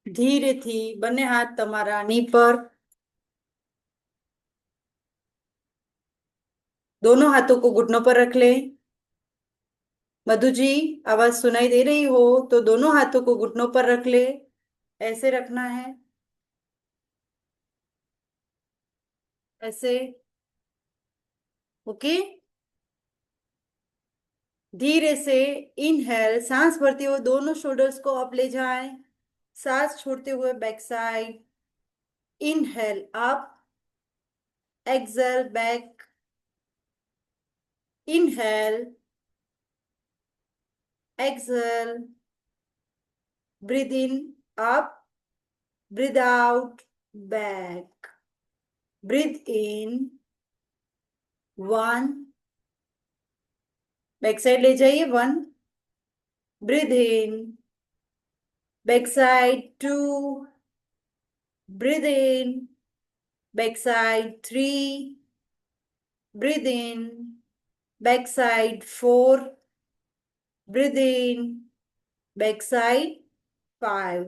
ધીરેથી બંને હાથ તમારા ની પર, दोनों हाथों को घुटनों पर रख ले। मधु जी, आवाज सुनाई दे रही हो तो दोनों हाथों को घुटनों पर रख ले। ऐसे रखना है, ऐसे। ओके। धीरे से इनहेल, सांस भरते हुए दोनों शोल्डर्स को अप ले जाएं। सांस छोड़ते हुए back side. Inhale up, exhale back. Inhale, exhale, breathe in up, breathe out back. Breathe in, one, back side ले जाइए, one. Breathe in, back side, two. Breathe in, back side, three. Breathe in, back side, four. Breathe in, back side, five.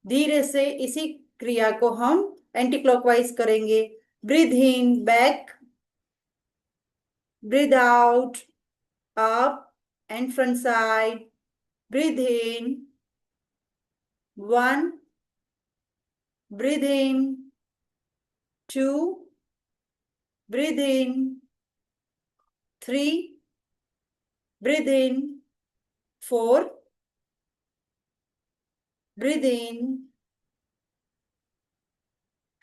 धीरे से इसी क्रिया को हम anticlockwise करेंगे। Breathe in back, breathe out up and front side. Breathe in, one. Breathe in, two. Breathe in, three. Breathe in, four. Breathe in,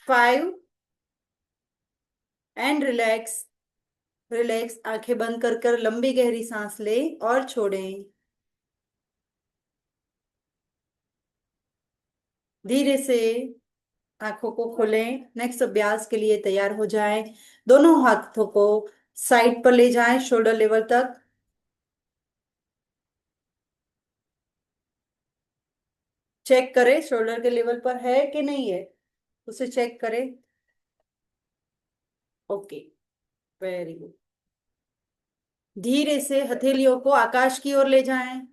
five. And relax. Relax, आंखें बंद कर कर लंबी गहरी सांस ले और छोड़ें। धीरे से आंखों को खोलें। नेक्स्ट अभ्यास के लिए तैयार हो जाएं। दोनों हाथों को साइड पर ले जाएं, शोल्डर लेवल तक। चेक करें शोल्डर के लेवल पर है कि नहीं है, उसे चेक करें। Okay, very good. धीरे से हथेलियों को आकाश की ओर ले जाएं।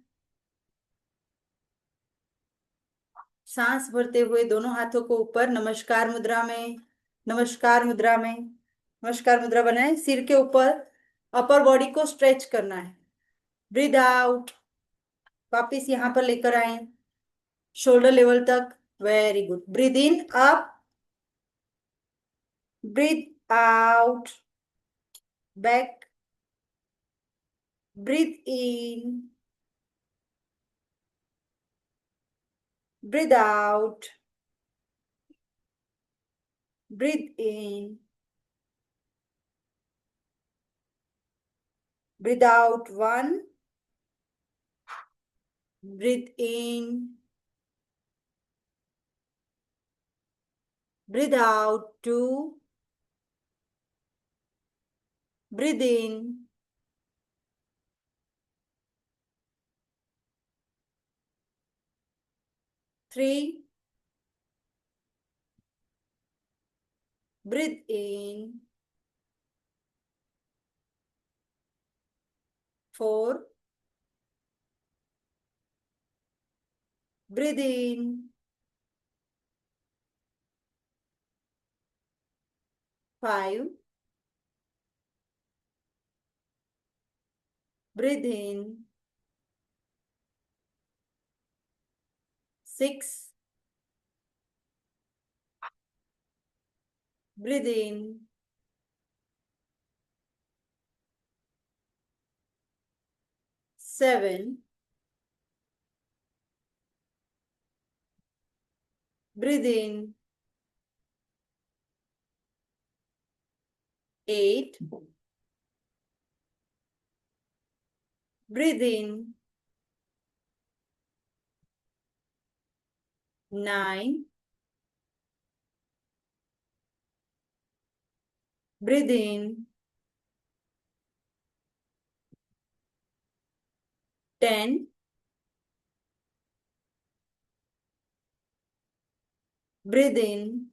सांस भरते हुए दोनों हाथों को ऊपर नमस्कार मुद्रा में। नमस्कार मुद्रा में। नमस्कार मुद्रा बनाए, सिर के ऊपर। अपर बॉडी को स्ट्रेच करना है। ब्रीद आउट, वापिस यहां पर लेकर आए, शोल्डर लेवल तक। Very good. Breathe in up, breathe out back. Breathe in, breathe out, breathe in, breathe out, one. Breathe in, breathe out, two. Breathe in, three. Breathe in, four. Breathe in, five. Breathe in, six. Breathe in, seven. Breathe in, eight. Breathe in, nine. Breathe in, 10। Breathe in,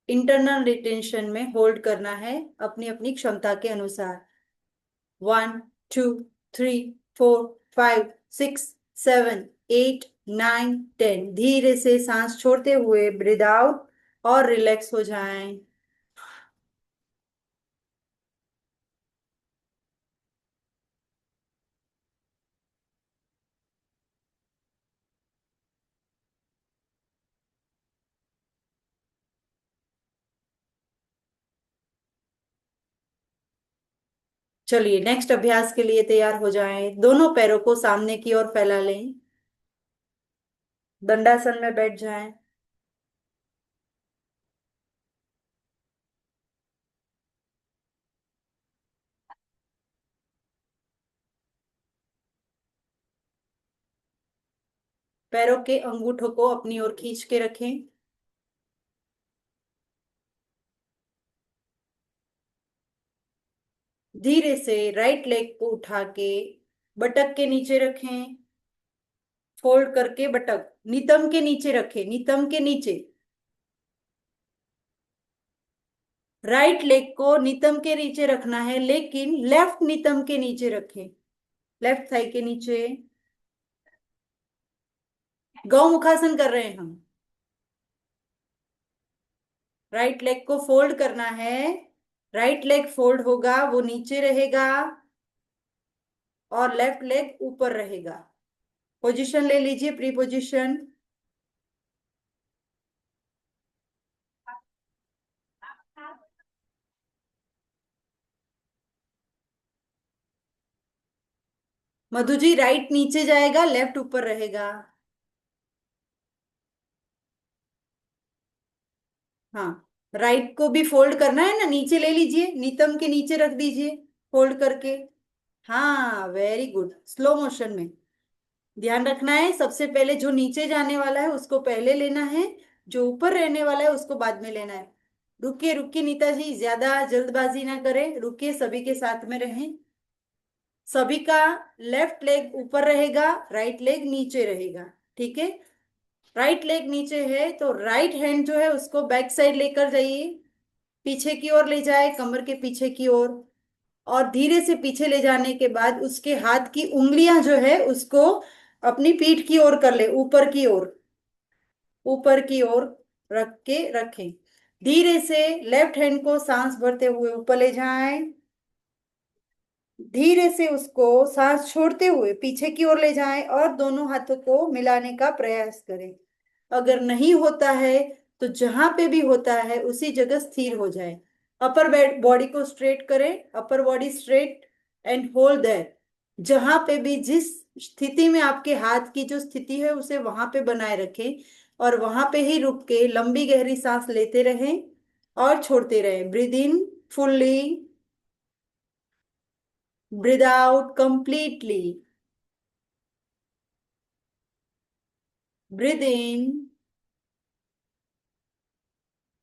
internal retention में hold करना है अपनी अपनी क्षमता के अनुसार। 1, 2, 3, 4, 5, 6, 7, 8, 9, 10। धीरे से सांस छोड़ते हुए ब्रीद आउट और रिलैक्स हो जाएं। चलिए नेक्स्ट अभ्यास के लिए तैयार हो जाएं। दोनों पैरों को सामने की ओर फैला लें। दंडासन में बैठ जाएं। पैरों के अंगूठों को अपनी ओर खींच के रखें। धीरे से राइट लेग को उठा के बटक के नीचे रखें। फोल्ड करके बटक नितंब के नीचे रखें, नितंब के नीचे। राइट लेग को नितंब के नीचे रखना है, लेकिन लेफ्ट नितंब के नीचे रखें, लेफ्ट थाई के नीचे। गौमुखासन कर रहे हैं हम। राइट लेग को फोल्ड करना है। राइट लेग फोल्ड होगा, वो नीचे रहेगा और लेफ्ट लेग ऊपर रहेगा। पोजीशन ले लीजिए, pre position. Madhu ji, right नीचे जाएगा, लेफ्ट ऊपर रहेगा। हाँ, राइट को भी फोल्ड करना है ना, नीचे ले लीजिए, नितंब के नीचे रख दीजिए फोल्ड करके। हाँ, वेरी गुड, स्लो मोशन में। ध्यान रखना है, सबसे पहले जो नीचे जाने वाला है उसको पहले लेना है, जो ऊपर रहने वाला है उसको बाद में लेना है। रुकिए रुकिए नीता जी, ज्यादा जल्दबाजी ना करें, रुकिए, सभी के साथ में रहें। सभी का लेफ्ट लेग ऊपर रहेगा, राइट लेग नीचे रहेगा। ठीक है, राइट लेग नीचे है तो राइट हैंड जो है उसको बैक साइड लेकर जाइए, पीछे की ओर ले जाए, कमर के पीछे की ओर। और धीरे से पीछे ले जाने के बाद उसके हाथ की उंगलियां जो है उसको अपनी पीठ की ओर कर ले, ऊपर की ओर, ऊपर की ओर रख के रखें। धीरे से लेफ्ट हैंड को सांस भरते हुए ऊपर ले जाएं। धीरे से उसको सांस छोड़ते हुए पीछे की ओर ले जाएं और दोनों हाथों को मिलाने का प्रयास करें। अगर नहीं होता है तो जहां पे भी होता है उसी जगह स्थिर हो जाए। अपर बॉडी को स्ट्रेट करें, upper body straight and hold that. जहां पे भी जिस स्थिति में आपके हाथ की जो स्थिति है उसे वहां पे बनाए रखें और वहां पे ही रुक के लंबी गहरी सांस लेते रहें और छोड़ते रहें। Breathe in fully, breathe out completely. Breathe in,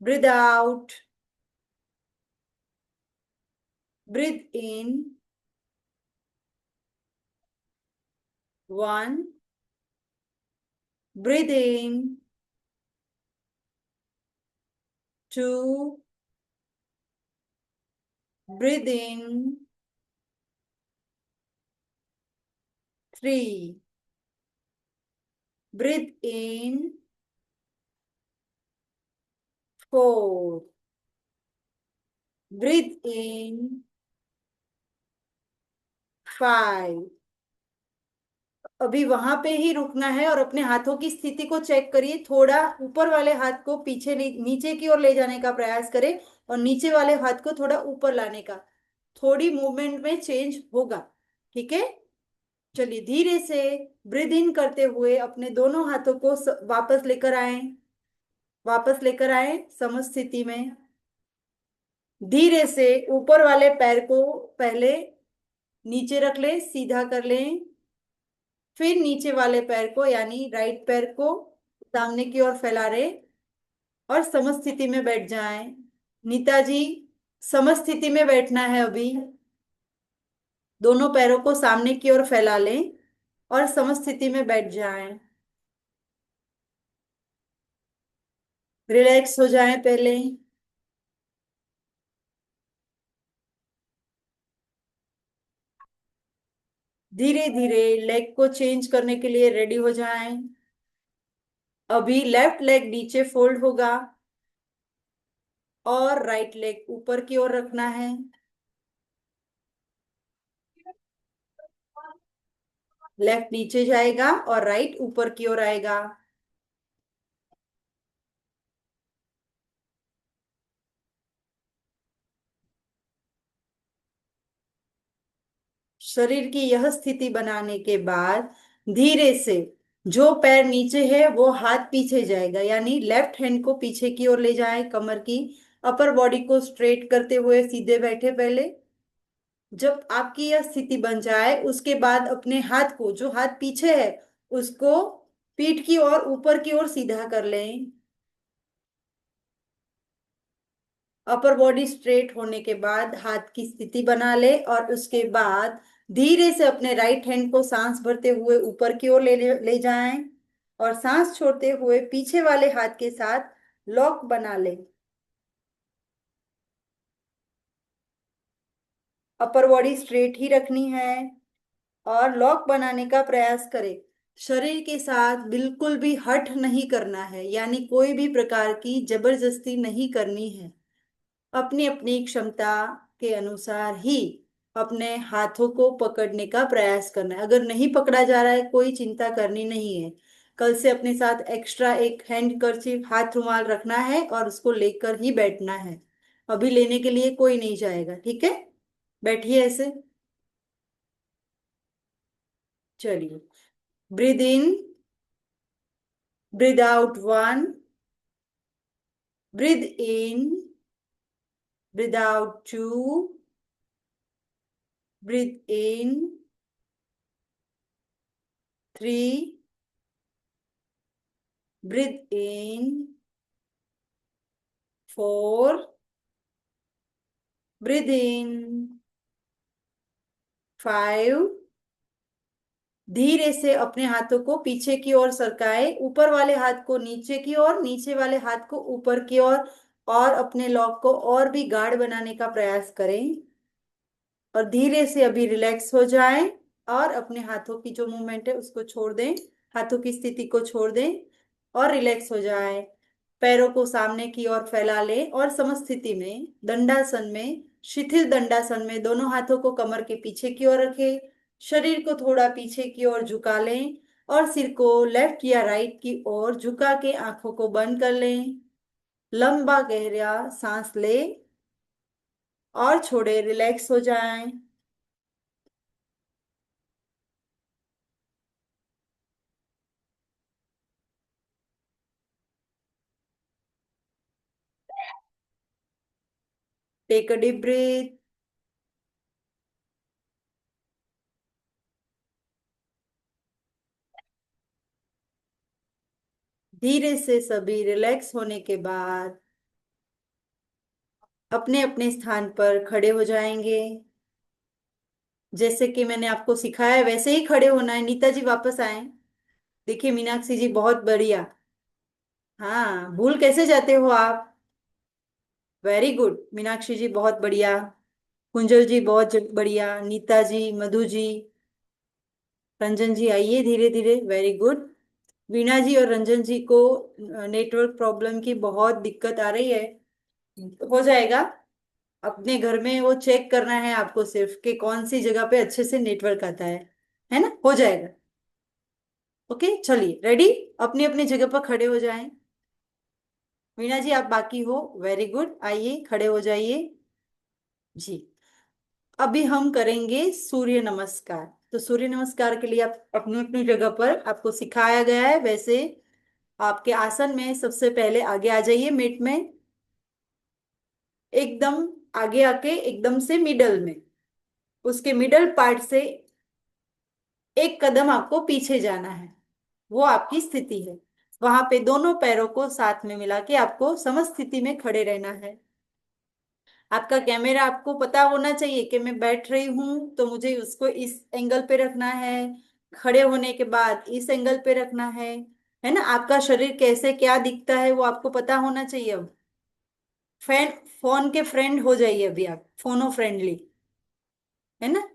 breathe out, breathe in. 1, breathe in. 2, breathe in. 3, breathe in. 4, breathe in. 5। अभी वहां पे ही रुकना है और अपने हाथों की स्थिति को चेक करिए। थोड़ा ऊपर वाले हाथ को पीछे नीचे की ओर ले जाने का प्रयास करें और नीचे वाले हाथ को थोड़ा ऊपर लाने का। थोड़ी मूवमेंट में चेंज होगा। ठीक है, चलिए धीरे से ब्रीद इन करते हुए अपने दोनों हाथों को वापस लेकर आए, वापस लेकर आए समझ स्थिति में। धीरे से ऊपर वाले पैर को पहले नीचे रख लें, सीधा कर लें। फिर नीचे वाले पैर को यानी राइट पैर को सामने की ओर फैला रहे और समस्थिति में बैठ जाएं। नीता जी, समस्थिति में बैठना है अभी। दोनों पैरों को सामने की ओर फैला लें और समस्थिति में बैठ जाएं। रिलैक्स हो जाएं पहले। धीरे धीरे लेग को चेंज करने के लिए रेडी हो जाएं। अभी लेफ्ट लेग नीचे फोल्ड होगा और राइट लेग ऊपर की ओर रखना है। लेफ्ट नीचे जाएगा और राइट ऊपर की ओर आएगा। शरीर की यह स्थिति बनाने के बाद धीरे से जो पैर नीचे है वो हाथ पीछे जाएगा, यानी लेफ्ट हैंड को पीछे की ओर ले जाए, कमर की अपर बॉडी को स्ट्रेट करते हुए सीधे बैठे पहले। जब आपकी यह स्थिति बन जाए उसके बाद अपने हाथ को, जो हाथ पीछे है, उसको पीठ की ओर ऊपर की ओर सीधा कर लें। अपर बॉडी स्ट्रेट होने के बाद हाथ की स्थिति बना ले और उसके बाद धीरे से अपने राइट हैंड को सांस भरते हुए ऊपर की ओर ले जाएं और सांस छोड़ते हुए पीछे वाले हाथ के साथ लॉक बना ले। अपर बॉडी स्ट्रेट ही रखनी है और लॉक बनाने का प्रयास करें। शरीर के साथ बिल्कुल भी हठ नहीं करना है, यानी कोई भी प्रकार की जबरदस्ती नहीं करनी है। अपनी अपनी क्षमता के अनुसार ही अपने हाथों को पकड़ने का प्रयास करना है। अगर नहीं पकड़ा जा रहा है, कोई चिंता करनी नहीं है। कल से अपने साथ एक्स्ट्रा एक हैंड कर्चीफ, हाथ रुमाल रखना है और उसको लेकर ही बैठना है। अभी लेने के लिए कोई नहीं जाएगा, ठीक है? बैठिए ऐसे। चलिए, breathe in, breathe out, one, breathe in, breathe out, two, breathe in, three, breathe in, four, breathe in, five. धीरे से अपने हाथों को पीछे की ओर सरकाए, ऊपर वाले हाथ को नीचे की ओर, नीचे वाले हाथ को ऊपर की ओर, और अपने लॉक को और भी गाढ़ बनाने का प्रयास करें। और धीरे से अभी रिलैक्स हो जाएं और अपने हाथों की जो मूवमेंट है उसको छोड़ दें, हाथों की स्थिति को छोड़ दें और रिलैक्स हो जाएं। पैरों को सामने की ओर फैला लें और समस्थिति में, दंडासन में, शिथिल दंडासन में दोनों हाथों को कमर के पीछे की ओर रखें। शरीर को थोड़ा पीछे की ओर झुका लें और सिर को लेफ्ट या राइट की ओर झुका के आंखों को बंद कर लें। लंबा गहरा सांस ले और छोड़े, रिलैक्स हो जाएं। Take a deep breath. धीरे से सभी रिलैक्स होने के बाद अपने अपने स्थान पर खड़े हो जाएंगे। जैसे कि मैंने आपको सिखाया है वैसे ही खड़े होना है। नीता जी वापस आए। देखिए मीनाक्षी जी, बहुत बढ़िया। हाँ, भूल कैसे जाते हो आप? वेरी गुड मीनाक्षी जी, बहुत बढ़िया। कुंजल जी बहुत बढ़िया। नीता जी, मधु जी, रंजन जी आइए धीरे धीरे, वेरी गुड। वीणा जी और रंजन जी को नेटवर्क प्रॉब्लम की बहुत दिक्कत आ रही है। हो जाएगा। अपने घर में वो चेक करना है आपको सिर्फ, कि कौन सी जगह पे अच्छे से नेटवर्क आता है ना? हो जाएगा। ओके, चलिए रेडी। अपनी अपनी जगह पर खड़े हो जाएं। वीणा जी आप बाकी हो, वेरी गुड, आइए खड़े हो जाइए जी। अभी हम करेंगे सूर्य नमस्कार। तो सूर्य नमस्कार के लिए आप अपनी अपनी जगह पर, आपको सिखाया गया है वैसे आपके आसन में सबसे पहले आगे आ जाइए, मेट में। एकदम आगे आके एकदम से मिडल में, उसके मिडल पार्ट से एक कदम आपको पीछे जाना है। वो आपकी स्थिति है। वहां पे दोनों पैरों को साथ में मिला के आपको समस्थिति में खड़े रहना है। आपका कैमरा, आपको पता होना चाहिए कि मैं बैठ रही हूं तो मुझे उसको इस एंगल पे रखना है, खड़े होने के बाद इस एंगल पे रखना है ना? आपका शरीर कैसे क्या दिखता है वो आपको पता होना चाहिए। अब फैन, फोन के फ्रेंड हो जाइए अभी आप, फोनो फ्रेंडली, है ना?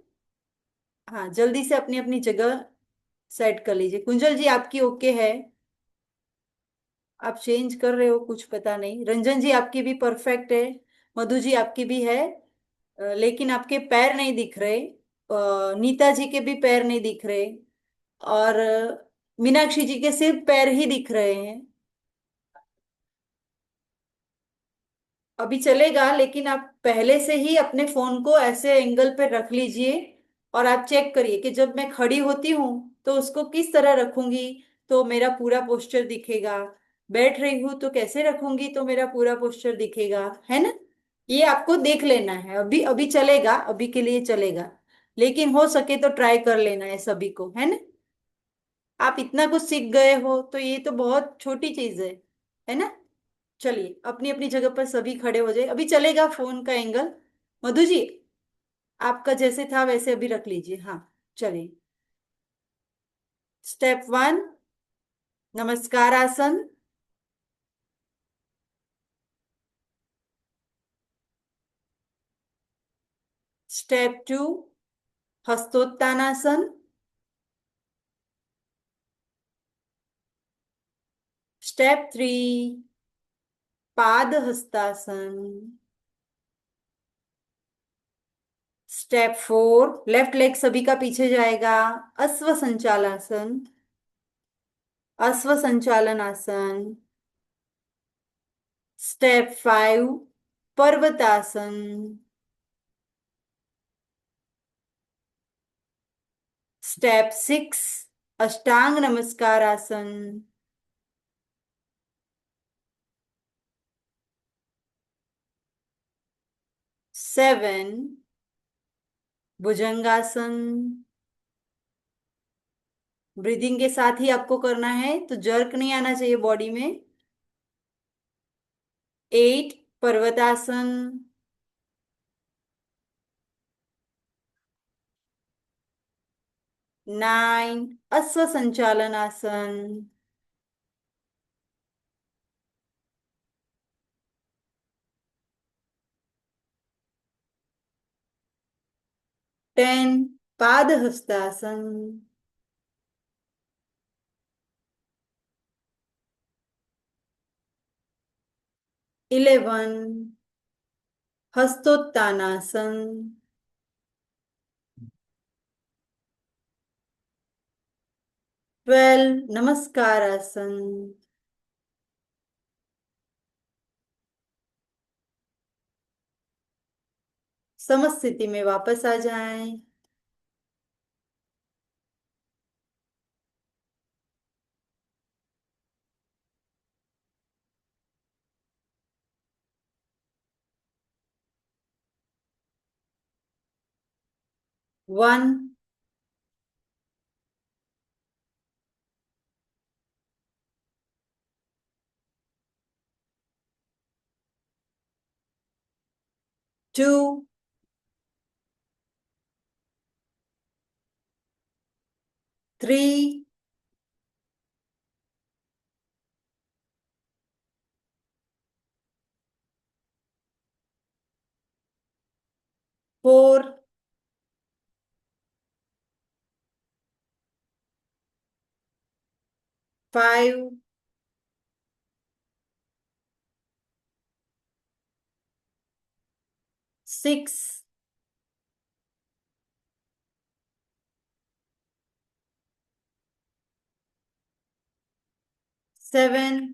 हाँ, जल्दी से अपनी अपनी जगह सेट कर लीजिए। कुंजल जी आपकी ओके है? आप चेंज कर रहे हो कुछ, पता नहीं। रंजन जी आपकी भी परफेक्ट है। मधु जी आपकी भी है। लेकिन आपके पैर नहीं दिख रहे। नीता जी के भी पैर नहीं दिख रहे। और मीनाक्षी जी के सिर्फ पैर ही दिख रहे हैं। अभी चलेगा, लेकिन आप पहले से ही अपने फोन को ऐसे एंगल पे रख लीजिए। और आप चेक करिए कि जब मैं खड़ी होती हूँ तो उसको किस तरह रखूंगी तो मेरा पूरा पोस्चर दिखेगा। बैठ रही हूँ तो कैसे रखूंगी तो मेरा पूरा पोस्चर दिखेगा, है ना? ये आपको देख लेना है। अभी अभी चलेगा, अभी के लिए चलेगा। लेकिन हो सके तो ट्राई कर लेना है सभी को, है ना? आप इतना कुछ सीख गए हो तो ये तो बहुत छोटी चीज है ना? चलिए, अपनी अपनी जगह पर सभी खड़े हो जाए। अभी चलेगा फोन का एंगल। मधु जी, आपका जैसे था वैसे अभी रख लीजिए। हाँ, चलिए। स्टेप 1, नमस्कार आसन। स्टेप 2, हस्तोत्तानासन। स्टेप 3, पाद हस्तासन। स्टेप 4, लेफ्ट लेग सभी का पीछे जाएगा। अश्व संचालासन। अश्व संचालन आसन। स्टेप 5, पर्वतासन। स्टेप 6, अष्टांग नमस्कार आसन। सेवन, भुजंगासन। ब्रीदिंग के साथ ही आपको करना है, तो जर्क नहीं आना चाहिए बॉडी में। 8, पर्वतासन। 9, अश्व संचालन आसन। टेन, पाद हस्तासन। 11, हस्तोत्तानासन। 12, नमस्कार आसन। समस्थिति में वापस आ जाएं। One, 2, 3, 4, 5, 6, 7,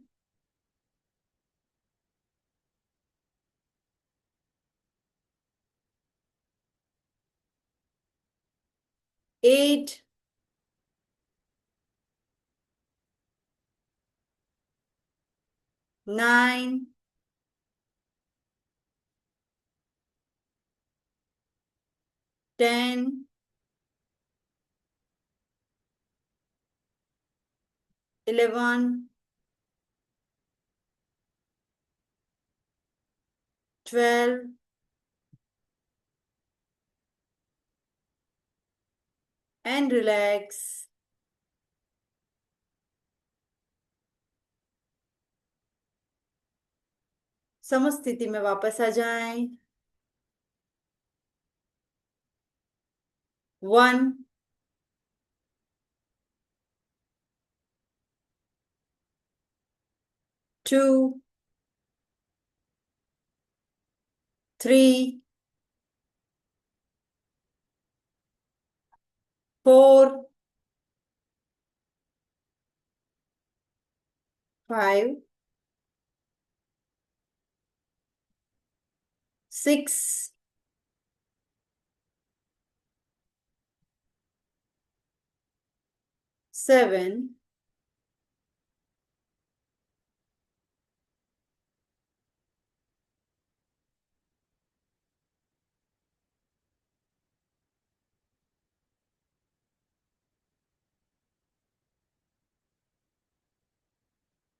8, 9, 10, 11, 12 and relax. समस्थिति में वापस आ जाएं। One, two, three, four, five, six, seven,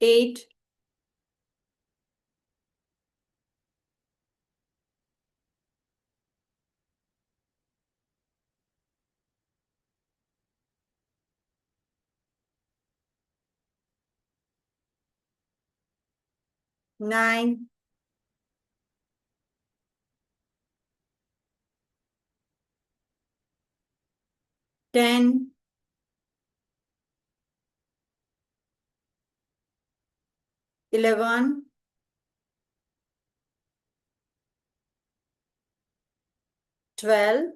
8, 9, 10, 11, 12,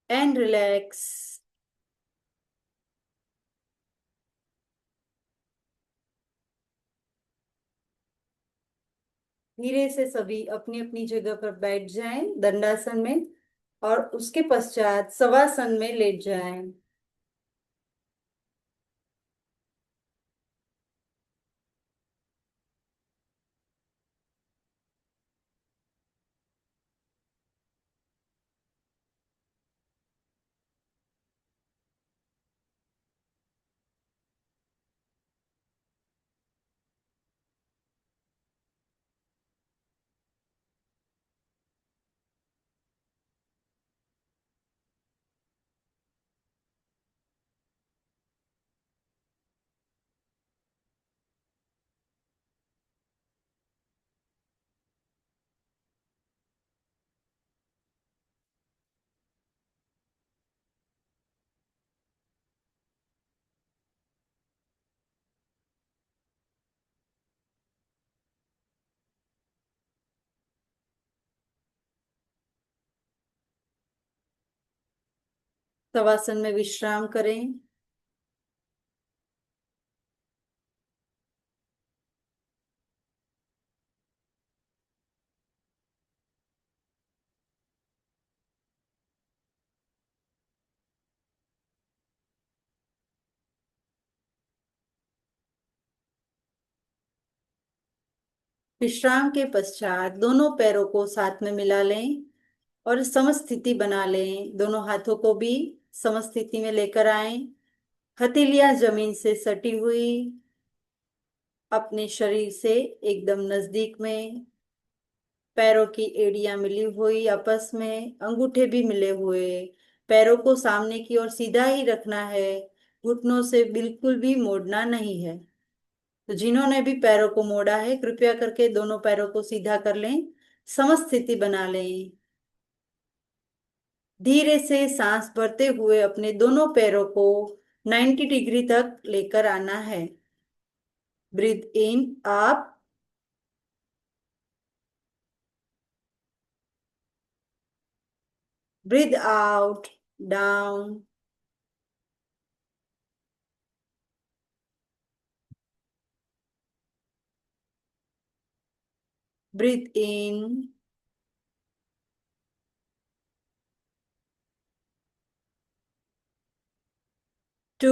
and relax. धीरे से सभी अपनी अपनी जगह पर बैठ जाएं दंडासन में, और उसके पश्चात शवासन में लेट जाएं। शवासन में विश्राम करें। विश्राम के पश्चात दोनों पैरों को साथ में मिला लें और समस्थिति बना लें। दोनों हाथों को भी समस्थिति में लेकर आए। हथेलियां जमीन से सटी हुई, अपने शरीर से एकदम नजदीक में। पैरों की एड़ियां मिली हुई आपस में, अंगूठे भी मिले हुए। पैरों को सामने की ओर सीधा ही रखना है, घुटनों से बिल्कुल भी मोड़ना नहीं है। तो जिन्होंने भी पैरों को मोड़ा है, कृपया करके दोनों पैरों को सीधा कर लें, समस्थिति बना लें। धीरे से सांस भरते हुए अपने दोनों पैरों को 90 डिग्री तक लेकर आना है। Breathe in up, breathe out down, breathe in, two,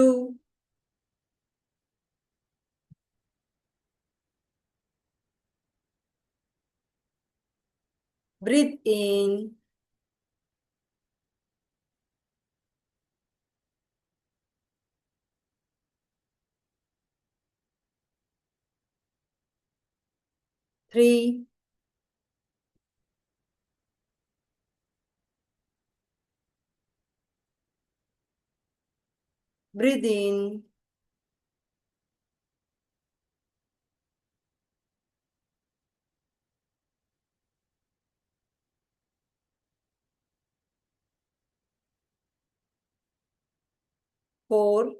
breathe in, three, breathe in, four,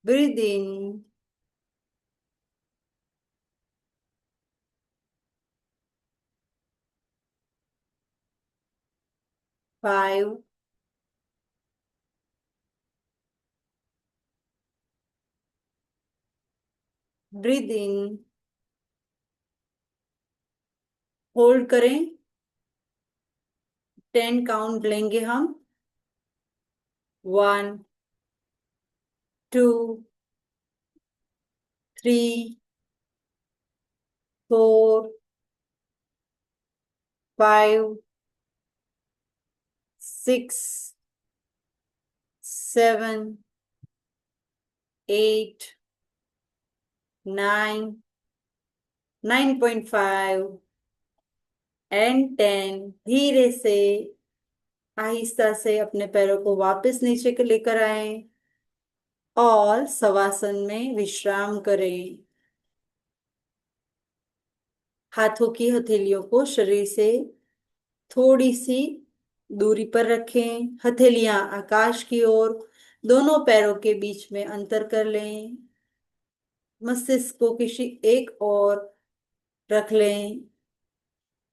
breathe in, five, breathe in, hold करें, 10 काउंट लेंगे हम। 1, 2, 3, 4, 5, 6, 7, 8, 9, 9.5 एंड 10। धीरे से, आहिस्ता से अपने पैरों को वापस नीचे के लेकर आए और शवासन में विश्राम करें। हाथों की हथेलियों को शरीर से थोड़ी सी दूरी पर रखें, हथेलियां आकाश की ओर, दोनों पैरों के बीच में अंतर कर लें। मस्तिष्क को किसी एक और रख लें,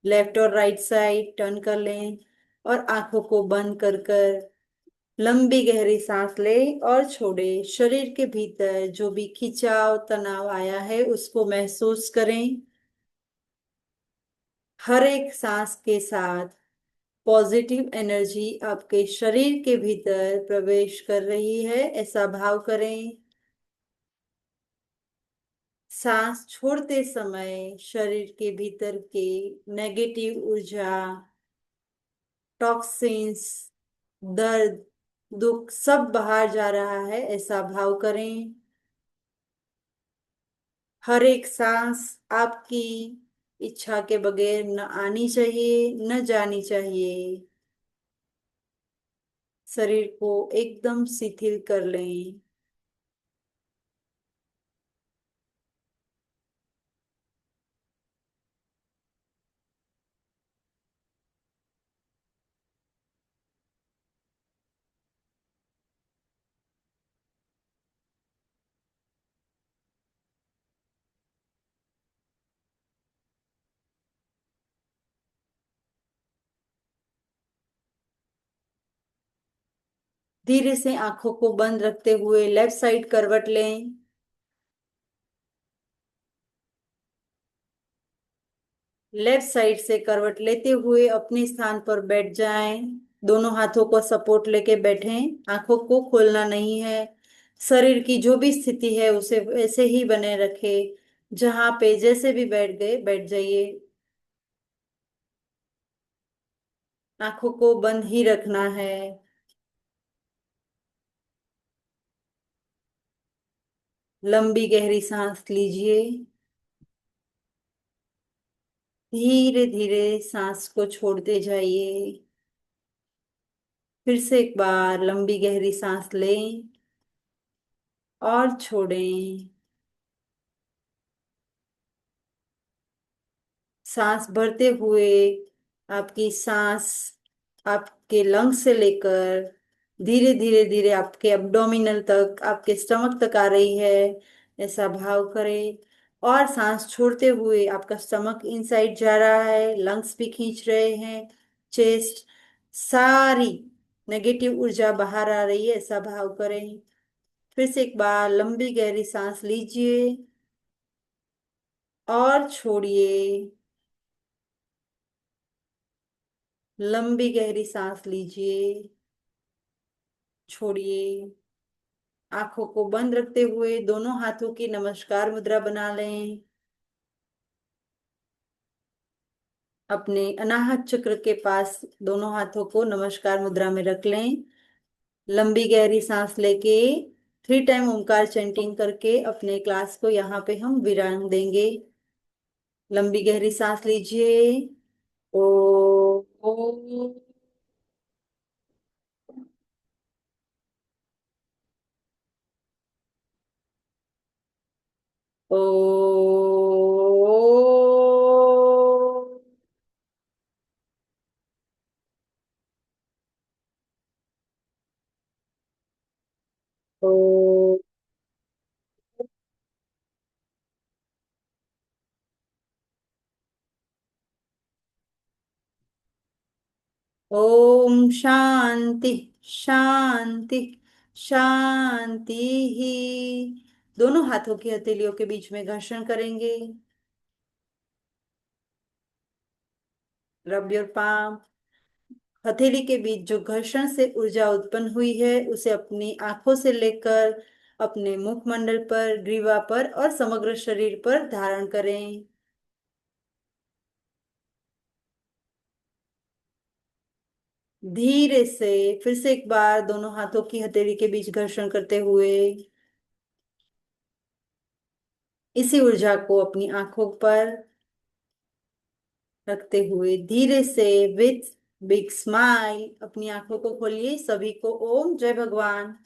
लेफ्ट और राइट साइड टर्न कर लें और आंखों को बंद कर कर लंबी गहरी सांस लें और छोड़े। शरीर के भीतर जो भी खिंचाव तनाव आया है उसको महसूस करें। हर एक सांस के साथ पॉजिटिव एनर्जी आपके शरीर के भीतर प्रवेश कर रही है, ऐसा भाव करें। सांस छोड़ते समय शरीर के भीतर के नेगेटिव ऊर्जा, टॉक्सिन्स, दर्द, दुख सब बाहर जा रहा है, ऐसा भाव करें। हर एक सांस आपकी इच्छा के बगैर न आनी चाहिए न जानी चाहिए। शरीर को एकदम शिथिल कर लें। धीरे से आंखों को बंद रखते हुए लेफ्ट साइड करवट लें। लेफ्ट साइड से करवट लेते हुए अपने स्थान पर बैठ जाएं। दोनों हाथों को सपोर्ट लेके बैठें, आंखों को खोलना नहीं है। शरीर की जो भी स्थिति है उसे वैसे ही बने रखें, जहां पे जैसे भी बैठ गए बैठ जाइए। आंखों को बंद ही रखना है। लंबी गहरी सांस लीजिए। धीरे धीरे सांस को छोड़ते जाइए। फिर से एक बार लंबी गहरी सांस लें और छोड़ें। सांस भरते हुए आपकी सांस आपके लंग से लेकर धीरे धीरे धीरे आपके एब्डोमिनल तक, आपके स्टमक तक आ रही है, ऐसा भाव करें। और सांस छोड़ते हुए आपका स्टमक इनसाइड जा रहा है, लंग्स भी खींच रहे हैं, चेस्ट, सारी नेगेटिव ऊर्जा बाहर आ रही है, ऐसा भाव करें। फिर से एक बार लंबी गहरी सांस लीजिए और छोड़िए। लंबी गहरी सांस लीजिए, छोड़िए। आंखों को बंद रखते हुए दोनों हाथों की नमस्कार मुद्रा बना लें। अपने अनाहत चक्र के पास दोनों हाथों को नमस्कार मुद्रा में रख लें। लंबी गहरी सांस लेके 3 टाइम ओमकार चैंटिंग करके अपने क्लास को यहाँ पे हम विराम देंगे। लंबी गहरी सांस लीजिए। ओ, ओ, ओ, ओम शांति शांति शांति ही। दोनों हाथों की हथेलियों के बीच में घर्षण करेंगे। Rub your palm. हथेली के बीच जो घर्षण से ऊर्जा उत्पन्न हुई है उसे अपनी आंखों से लेकर अपने मुखमंडल पर, ग्रीवा पर और समग्र शरीर पर धारण करें। धीरे से फिर से एक बार दोनों हाथों की हथेली के बीच घर्षण करते हुए इसी ऊर्जा को अपनी आंखों पर रखते हुए धीरे से विथ बिग स्माइल अपनी आंखों को खोलिए। सभी को ओम जय भगवान।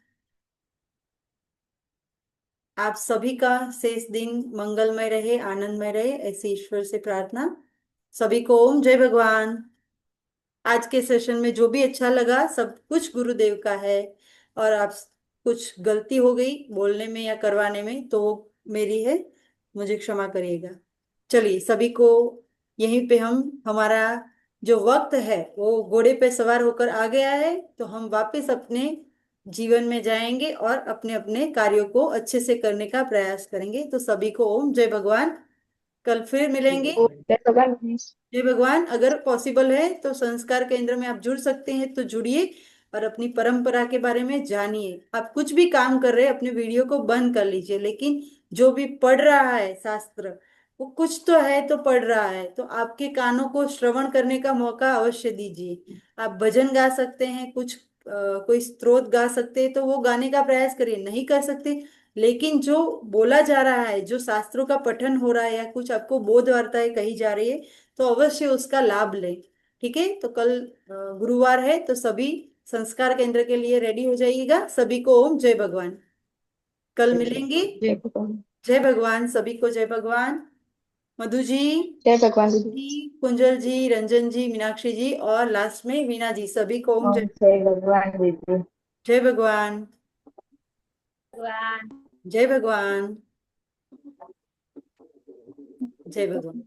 आप सभी का शेष दिन मंगलमय रहे, आनंदमय रहे, ऐसी ईश्वर से प्रार्थना। सभी को ओम जय भगवान। आज के सेशन में जो भी अच्छा लगा सब कुछ गुरुदेव का है, और आप कुछ गलती हो गई बोलने में या करवाने में तो वो मेरी है, मुझे क्षमा करिएगा। चलिए सभी को यहीं पे हम हमारा जो वक्त है वो घोड़े पे सवार होकर आ गया है, तो हम वापस अपने जीवन में जाएंगे और अपने अपने कार्यों को अच्छे से करने का प्रयास करेंगे। तो सभी को ओम जय भगवान। कल फिर मिलेंगे। जय भगवान मनीष। जय भगवान। अगर पॉसिबल है तो संस्कार केंद्र में आप जुड़ सकते हैं तो जुड़िए और अपनी परंपरा के बारे में जानिए। आप कुछ भी काम कर रहे हैं अपने वीडियो को बंद कर लीजिए, लेकिन जो भी पढ़ रहा है शास्त्र वो कुछ तो है तो पढ़ रहा है, तो आपके कानों को श्रवण करने का मौका अवश्य दीजिए। आप भजन गा सकते हैं, कुछ कोई स्तोत्र गा सकते हैं तो वो गाने का प्रयास करिए। नहीं कर सकते, लेकिन जो बोला जा रहा है, जो शास्त्रों का पठन हो रहा है या कुछ आपको बोध वार्ताएं कही जा रही है तो अवश्य उसका लाभ लें। ठीक है, तो कल गुरुवार है तो सभी संस्कार केंद्र के लिए रेडी हो जाइएगा। सभी को ओम जय भगवान। कल मिलेंगे। जय भगवान। जय भगवान। सभी को जय भगवान। मधु जी जय भगवान दीदी। जी, कुंजल जी, रंजन जी, मीनाक्षी जी और लास्ट में वीणा जी, सभी को ओम जय। ओम जय भगवान दीदी। जय भगवान। भगवान। जय भगवान। जय भगवान।